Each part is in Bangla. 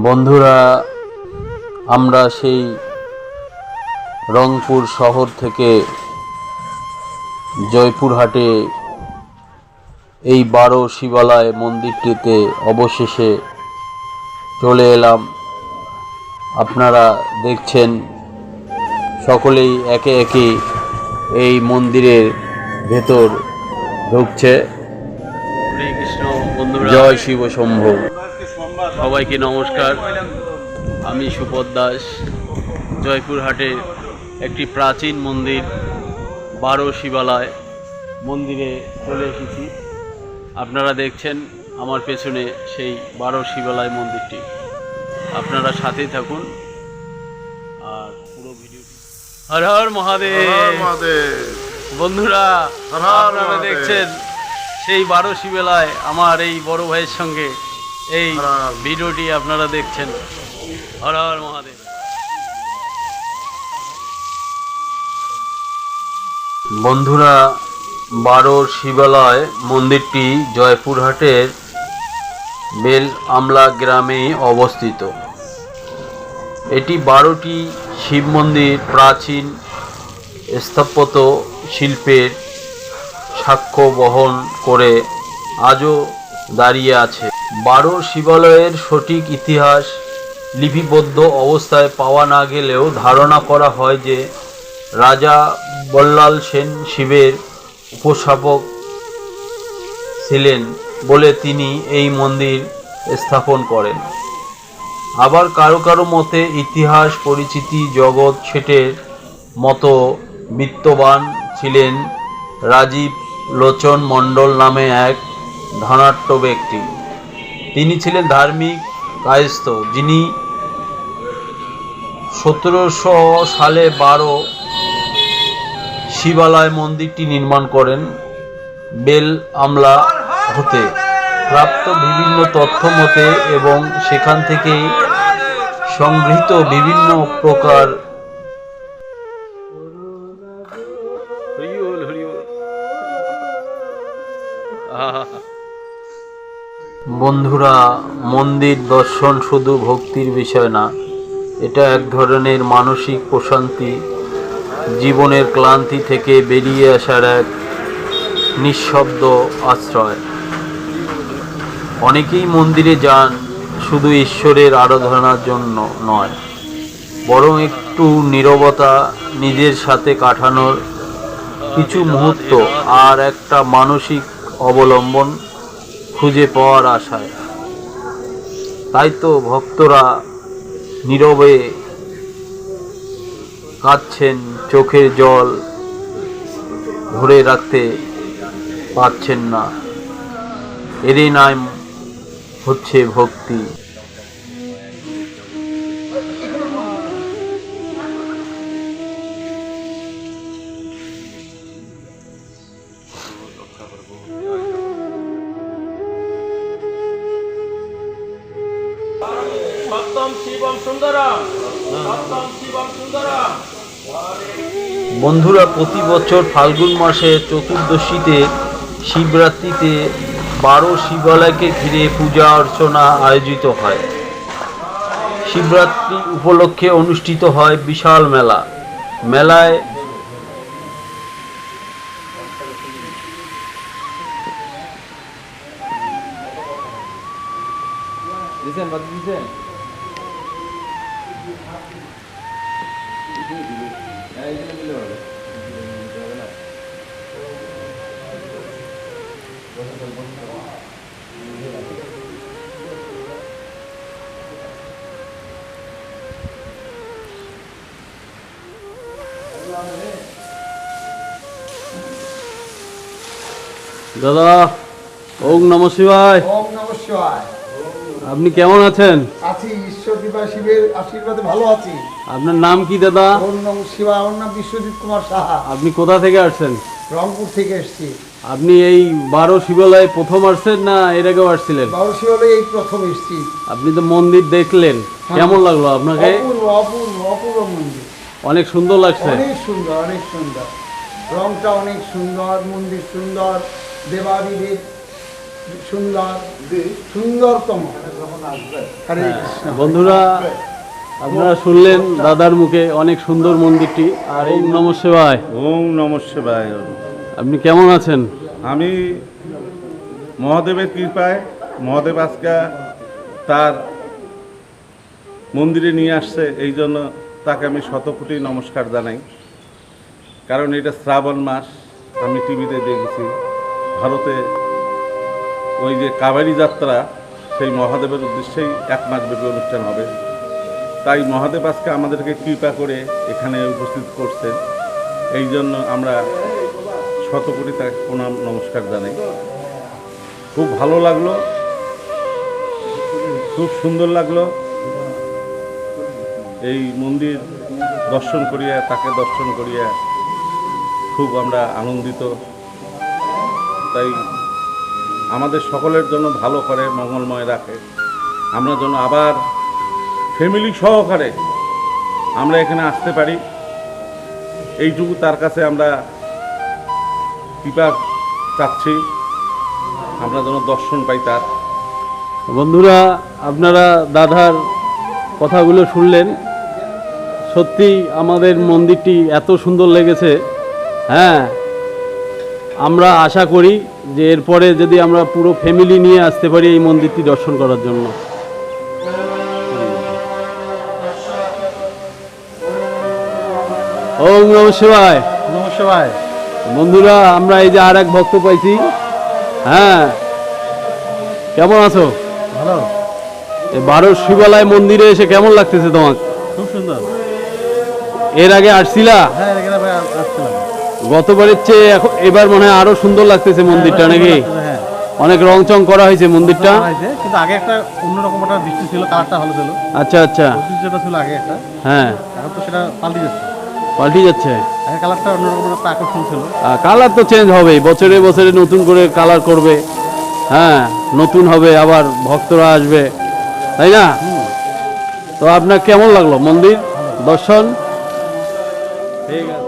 বন্ধুরা, আমরা সেই রংপুর শহর থেকে জয়পুরহাটে এই 12 শিবালয় মন্দিরটিতে অবশেষে চলে এলাম। আপনারা দেখছেন সকলেই একে একে এই মন্দিরের ভেতর ঢুকছে। হরে কৃষ্ণ বন্ধুরা, জয় শিব শম্ভু। সবাইকে নমস্কার। আমি সুপদ দাস। জয়পুরহাটের একটি প্রাচীন মন্দির 12 শিবালয় মন্দিরে চলে এসেছি। আপনারা দেখছেন আমার পেছনে সেই 12 শিবালয় মন্দিরটি। আপনারা সাথেই থাকুন আর পুরো ভিডিওটি। হর হর মহাদেব। বন্ধুরা, আপনারা দেখছেন সেই 12 শিবালয় আমার এই বড় ভাইয়ের সঙ্গে এই ভিডিওটি আপনারা দেখছেন। হর হর মহাদেব। বন্ধুরা, 12 শিবালয় মন্দিরটি জয়পুরহাটের বেল আমলা গ্রামে অবস্থিত। এটি 12টি শিব মন্দির প্রাচীন স্থাপত্য শিল্পের সাক্ষ্য বহন করে আজও দাঁড়িয়ে আছে। 12 শিবালয়ের সঠিক ইতিহাস লিপিবদ্ধ অবস্থায় পাওয়া না গেলেও ধারণা করা হয় যে রাজা বল্লাল সেন শিবের উপস্থাপক ছিলেন বলে তিনি এই মন্দির স্থাপন করেন। আবার কারো কারো মতে ইতিহাস পরিচিতি জগৎ শেঠের মতো বিত্তবান ছিলেন রাজীব লোচন মণ্ডল নামে এক ধনাঢ্য ব্যক্তি। তিনি ছিলেন ধার্মিক কায়স্থ, যিনি 1700 সালে 12 শিবালয় মন্দিরটি নির্মাণ করেন। বেল আমলা হতে প্রাপ্ত বিভিন্ন তথ্য মতে এবং সেখান থেকে সংগৃহীত বিভিন্ন প্রকার বন্ধুরা, মন্দির দর্শন শুধু ভক্তির বিষয় না, এটা এক ধরনের মানসিক প্রশান্তি, জীবনের ক্লান্তি থেকে বেরিয়ে আসার এক নিঃশব্দ আশ্রয়। অনেকেই মন্দিরে যান শুধু ঈশ্বরের আরাধনার জন্য নয়, বরং একটু নীরবতা, নিজের সাথে কাটানোর কিছু মুহূর্ত আর একটা মানসিক অবলম্বন খুঁজে পাওয়ার আশায়। তাই তো ভক্তরা নীরবে কাঁদছেন, চোখের জল ধরে রাখতে পারছেন না। এরই নাম হচ্ছে ভক্তি। বন্ধুরা, প্রতি বছর ফাল্গুন মাসে চতুর্দশীতে শিবরাত্রিতে 12 শিবালয়কে ঘিরে পূজা অর্চনা আয়োজিত হয়। শিবরাত্রি উপলক্ষে অনুষ্ঠিত হয় বিশাল মেলায় দাদা, ওম নমঃ শিবায়। ওম নমঃ শিবায়। আপনি কেমন আছেন? আছি, ঈশ্বর কৃপা শিবের আশীর্বাদে ভালো আছি। আপনার নাম কি দাদা? ওম নমঃ শিবায়। আমার নাম বিশ্বজিৎ কুমার সাহা। আপনি কোথা থেকে আসছেন? রংপুর থেকে এসেছি। আপনি এই 12 শিবালয়ে প্রথম আসছেন না এর আগেও আসছিলেন? 12 শিবালয়ে এই প্রথম এসেছি। আপনি তো মন্দির দেখলেন, কেমন লাগলো আপনাকে? অপূর্ব মন্দির, অনেক সুন্দর লাগছে। অনেক সুন্দর, রংটা অনেক সুন্দর, মন্দির সুন্দর, দেবাদিদেব সুন্দর সুন্দরতম। হরে কৃষ্ণ। বন্ধুরা, আপনারা শুনলেন দাদার মুখে অনেক সুন্দর মন্দিরটি। আর ওম নমঃ শিবায়। ওম নমঃ শিবায়। আপনি কেমন আছেন? আমি মহাদেবের কৃপায়, মহাদেব আজকে তার মন্দিরে নিয়ে আসছে, এই জন্য তাকে আমি শতকোটি নমস্কার জানাই। কারণ এটা শ্রাবণ মাস, আমি টিভিতে দেখেছি ভারতে ওই যে কাবেরী যাত্রা, সেই মহাদেবের উদ্দেশ্যেই 1 মাস ব্যাপী অনুষ্ঠান হবে। তাই মহাদেব আজকে আমাদেরকে কৃপা করে এখানে উপস্থিত করছেন, এই জন্য আমরা শতকোটি তাকে প্রণাম নমস্কার জানাই। খুব ভালো লাগলো, খুব সুন্দর লাগলো এই মন্দির দর্শন করিয়া, তাকে দর্শন করিয়া খুব আমরা আনন্দিত। তাই আমাদের সকলের জন্য ভালো করে, মঙ্গলময় রাখে। আমরা যেন আবার ফ্যামিলি সহকারে আমরা এখানে আসতে পারি, এইটুকু তার কাছে আমরা কৃপা চাচ্ছি, আমরা যেন দর্শন পাই তার। বন্ধুরা, আপনারা দাদার কথাগুলো শুনলেন। সত্যি আমাদের মন্দিরটি এত সুন্দর লেগেছে। হ্যাঁ, আমরা আশা করি যে এরপরে যদি আমরা পুরো ফ্যামিলি নিয়ে আসতে পারি এই মন্দিরটি দর্শন করার জন্য। ওম নমঃ শিবায়। নমস্কার। বন্ধুরা, আমরা এই যে আর এক ভক্ত পাইছি। হ্যাঁ, কেমন আছো? ভালো। এই 12 শিবালয় মন্দিরে এসে কেমন লাগতেছে তোমার? খুব সুন্দর। এর আগে আসছিলা? হ্যাঁ, এখানে আসছিলাম। গতবারের চেয়ে এবার মনে হয় আরো সুন্দর লাগতেছে মন্দিরটা, নাকি? হ্যাঁ, অনেক রংচং করা হয়েছে মন্দিরটা। কিন্তু আগে একটা অন্যরকম একটা দৃষ্টি ছিল, কালারটা ভালো ছিল, আচ্ছা আচ্ছা। যেটা ছিল আগে একটা, হ্যাঁ, এখন তো সেটা পাল্টে যাচ্ছে। পাল্টে যাচ্ছে। আগে কালারটা অন্যরকম একটা আকর্ষণ ছিল। কালার তো চেঞ্জ হবে, বছরে বছরে নতুন করে কালার করবে। হ্যাঁ, নতুন হবে, আবার ভক্তরা আসবে, তাই না? তো আপনার কেমন লাগলো মন্দির দর্শন? ঠিক আছে।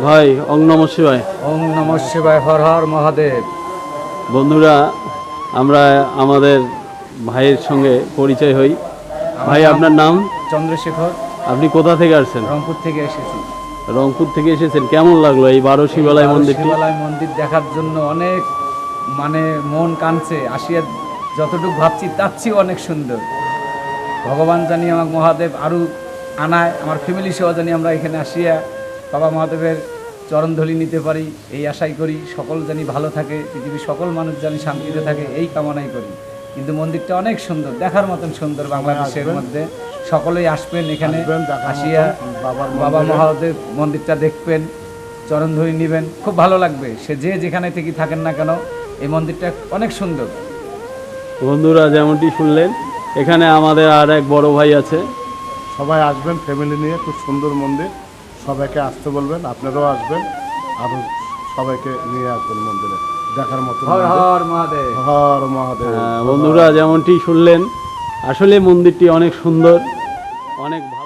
ভাই, ওম নমঃ শিবায়। ওম নমঃ শিবায়। হর হর মহাদেব। বন্ধুরা, আমরা আমাদের ভাইয়ের সঙ্গে পরিচয় হই। ভাই, আপনার নাম? চন্দ্রশেখর। আপনি কোথা থেকে আসছেন? রংপুর থেকে এসেছি। রংপুর থেকে এসেছেন। কেমন লাগলো এই 12 শিবালয় মন্দিরটি? শিবালয় মন্দির দেখার জন্য অনেক মন কাঁদছে। আসিয়া যতটুকু ভাবছি তার চেয়েও অনেক সুন্দর। ভগবান জানি আমার মহাদেব আরও আনায়, আমার ফ্যামিলি সহ জানি আমরা এখানে আসিয়া বাবা মহাদেবের চরণধলি নিতে পারি, এই আশাই করি। সকল জানি ভালো থাকে, পৃথিবীর সকল মানুষ জানি শান্তিতে থাকে, এই কামনাই করি। কিন্তু মন্দিরটা অনেক সুন্দর, দেখার মতন সুন্দর। বাংলাদেশের মধ্যে সকলেই আসবেন এখানে, আসিয়া বাবা মহাদেব মন্দিরটা দেখবেন, চরণধলি নেবেন, খুব ভালো লাগবে। সে যে যেখানে থেকে থাকেন না কেন, এই মন্দিরটা অনেক সুন্দর। বন্ধুরা, যেমনটি শুনলেন, এখানে আমাদের আর এক বড় ভাই আছে, সবাই আসবেন ফ্যামিলি নিয়ে, খুব সুন্দর মন্দির, সবাইকে আসতে বলবেন, আপনারাও আসবেন, আরও সবাইকে নিয়ে আসবেন মন্দিরে দেখার মতো। হর হর মহাদেব। হর মহাদেব। বন্ধুরা যেমনটি শুনলেন, আসলে মন্দিরটি অনেক সুন্দর, অনেক ভালো।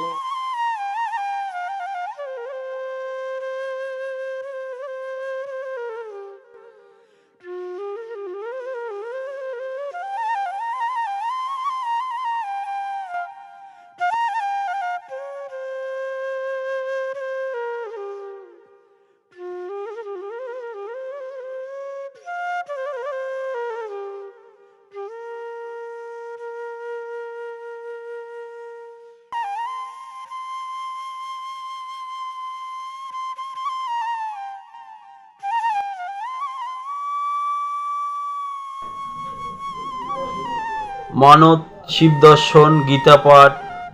মানত, শিব দর্শন, গীতাপাঠ,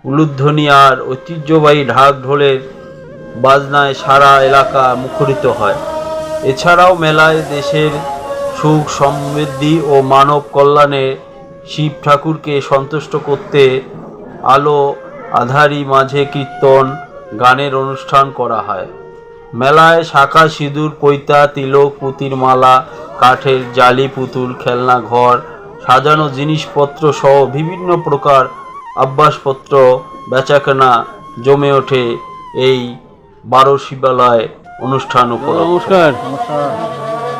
উলুধ্বনি আর ঐতিহ্যবাহী ঢাক ঢোলের বাজনায় সারা এলাকা মুখরিত হয়। এছাড়াও মেলায় দেশের সুখ সমৃদ্ধি ও মানব কল্যাণে শিব ঠাকুরকে সন্তুষ্ট করতে আলো আধারি মাঝে কীর্তন, গানের অনুষ্ঠান করা হয়। মেলায় শাঁখা, সিঁদুর, পৈতা, তিলক, পুঁতির মালা, কাঠের জালি পুতুল, খেলনা ঘর, সাজানো জিনিসপত্র সহ বিভিন্ন প্রকার আভ্যাসপত্র বেচাকেনা জমে ওঠে এই 12 শিবালয় অনুষ্ঠান উপলক্ষে। নমস্কার নমস্কার,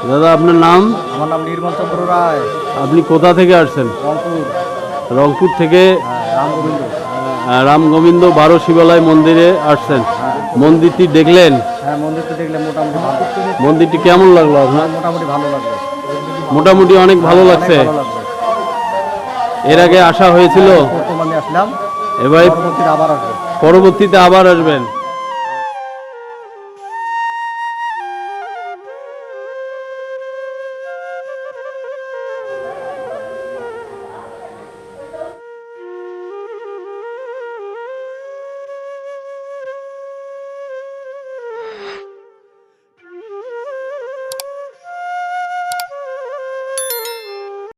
দাদা, আপনার নাম? আমার নাম নির্মল চন্দ্র রায়, আপনি কোথা থেকে আসছেন? রংপুর। রংপুর থেকে রামগোবিন্দ। রামগোবিন্দ 12 শিবালয় মন্দিরে আসছেন। মন্দিরটি দেখলেন? হ্যাঁ, মন্দিরটা দেখলে মোটামুটি ভালো। মন্দিরটি কেমন লাগলো আপনার? মোটামুটি ভালো লাগবে। মোটামুটি অনেক ভালো লাগছে। ভালো লাগবে। এর আগে আসা হয়েছিল? বর্তমানে আসলাম, এবারে পরবর্তীতে আবার আসবো। পরবর্তীতে আবার আসবেন?